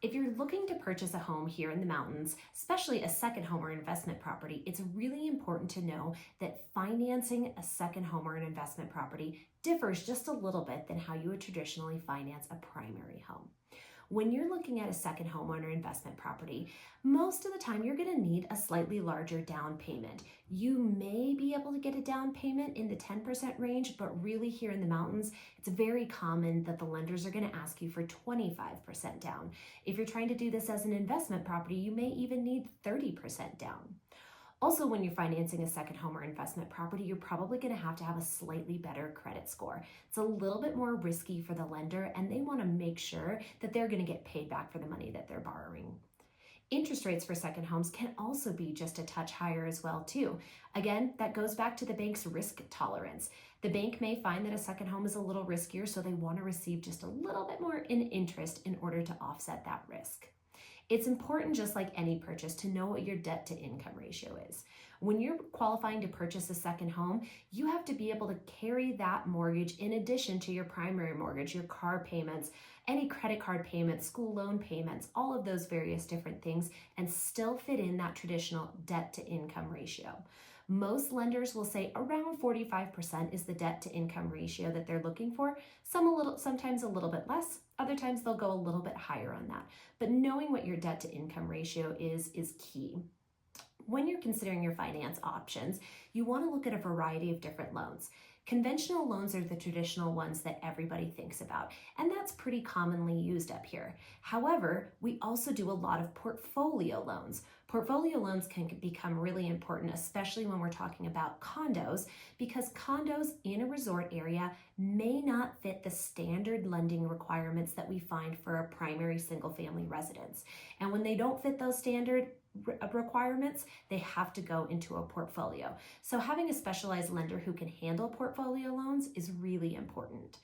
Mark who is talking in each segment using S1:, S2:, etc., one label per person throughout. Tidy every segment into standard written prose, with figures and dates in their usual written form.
S1: If you're looking to purchase a home here in the mountains, especially a second home or investment property, it's really important to know that financing a second home or an investment property differs just a little bit than how you would traditionally finance a primary home. When you're looking at a second home or investment property, most of the time you're going to need a slightly larger down payment. You may be able to get a down payment in the 10% range, but really here in the mountains, it's very common that the lenders are going to ask you for 25% down. If you're trying to do this as an investment property, you may even need 30% down. Also, when you're financing a second home or investment property, you're probably going to have a slightly better credit score. It's a little bit more risky for the lender, and they want to make sure that they're going to get paid back for the money that they're borrowing. Interest rates for second homes can also be just a touch higher as well too. Again, that goes back to the bank's risk tolerance. The bank may find that a second home is a little riskier, so they want to receive just a little bit more in interest in order to offset that risk. It's important, just like any purchase, to know what your debt to income ratio is. When you're qualifying to purchase a second home, you have to be able to carry that mortgage in addition to your primary mortgage, your car payments, any credit card payments, school loan payments, all of those various different things, and still fit in that traditional debt to income ratio. Most lenders will say around 45% is the debt to income ratio that they're looking for. Sometimes a little bit less, other times they'll go a little bit higher on that. But knowing what your debt to income ratio is key. When you're considering your finance options, you want to look at a variety of different loans. Conventional loans are the traditional ones that everybody thinks about, and that's pretty commonly used up here. However, we also do a lot of portfolio loans. Portfolio loans can become really important, especially when we're talking about condos, because condos in a resort area may not fit the standard lending requirements that we find for a primary single-family residence. And when they don't fit those standard requirements, they have to go into a portfolio. So having a specialized lender who can handle portfolio loans is really important.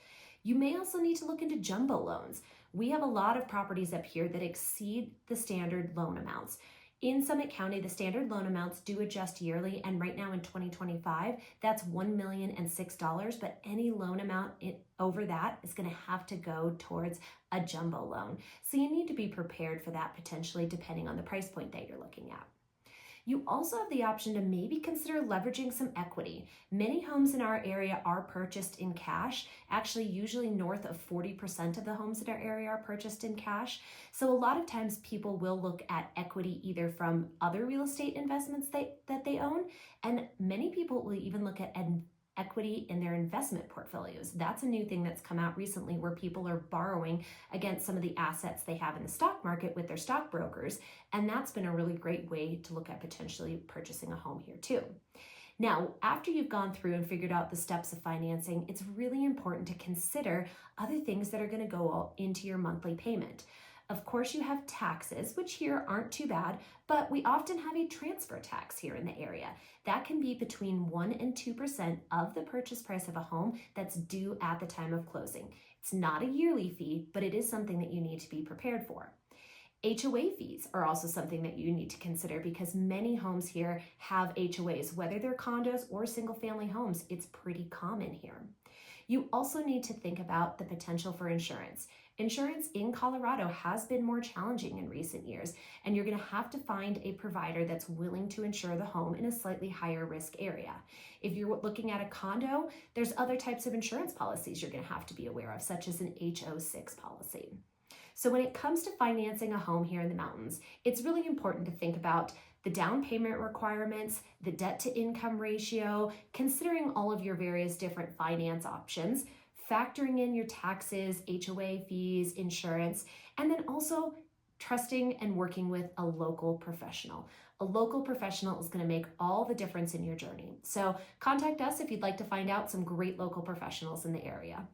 S1: You may also need to look into jumbo loans. We have a lot of properties up here that exceed the standard loan amounts. In Summit County, the standard loan amounts do adjust yearly, and right now in 2025, that's $1,006, but any loan amount over that is going to have to go towards a jumbo loan. So you need to be prepared for that potentially, depending on the price point that you're looking at. You also have the option to maybe consider leveraging some equity. Many homes in our area are purchased in cash. Actually, usually north of 40% of the homes in our area are purchased in cash. So a lot of times people will look at equity either from other real estate investments that they own, and many people will even look at equity in their investment portfolios. That's a new thing that's come out recently, where people are borrowing against some of the assets they have in the stock market with their stockbrokers, and that's been a really great way to look at potentially purchasing a home here too. Now, after you've gone through and figured out the steps of financing, it's really important to consider other things that are going to go into your monthly payment. Of course, you have taxes, which here aren't too bad, but we often have a transfer tax here in the area. That can be between 1% and 2% of the purchase price of a home that's due at the time of closing. It's not a yearly fee, but it is something that you need to be prepared for. HOA fees are also something that you need to consider, because many homes here have HOAs, whether they're condos or single-family homes. It's pretty common here. You also need to think about the potential for insurance. Insurance in Colorado has been more challenging in recent years, and you're going to have to find a provider that's willing to insure the home in a slightly higher risk area. If you're looking at a condo, there's other types of insurance policies you're going to have to be aware of, such as an HO6 policy. So when it comes to financing a home here in the mountains, it's really important to think about the down payment requirements, the debt to income ratio, considering all of your various different finance options, factoring in your taxes, HOA fees, insurance, and then also trusting and working with a local professional. A local professional is going to make all the difference in your journey. So contact us if you'd like to find out some great local professionals in the area.